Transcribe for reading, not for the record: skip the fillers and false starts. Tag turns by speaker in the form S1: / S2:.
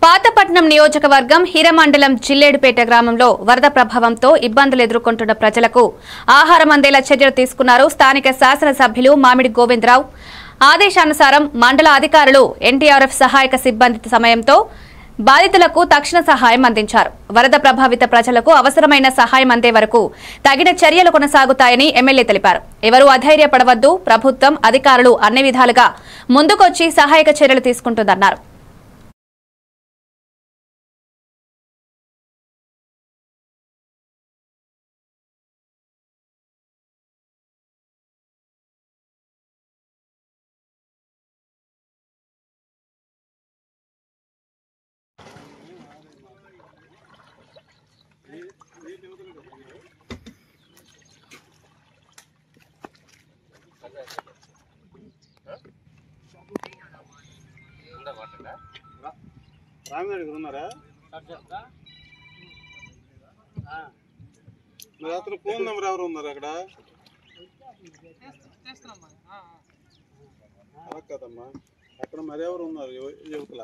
S1: పాతపట్నం నియోజకవర్గం హిరమండలం జిల్లేడుపేట గ్రామంలో వరద ప్రభావంతో ఇబ్బందులు ఎదుర్కొంటున్న ప్రజలకు ఆహారం అందేలా చర్యలు తీసుకున్నారు స్థానిక శాసనసభ్యులు మామిడి గోవిందరావు. ఆదేశానుసారం మండల అధికారులు ఎన్టీఆర్ఎఫ్ సహాయక సిబ్బంది సమయంతో బాధితులకు తక్షణ సహాయం అందించారు. వరద ప్రభావిత ప్రజలకు అవసరమైన సహాయం అందే వరకు తగిన చర్యలు కొనసాగుతాయని ఎమ్మెల్యే తెలిపారు. ఎవరూ అధైర్యపడవద్దు, ప్రభుత్వం అధికారులు అన్ని విధాలుగా ముందుకొచ్చి సహాయక చర్యలు తీసుకుంటుందన్నారు.
S2: రామినాయుడు ఉన్నారా? మరి అతను ఫోన్ నెంబర్ ఎవరు ఉన్నారు అక్కడ? అలా కదమ్మా, అక్కడ మరెవరు ఉన్నారు యువకుల?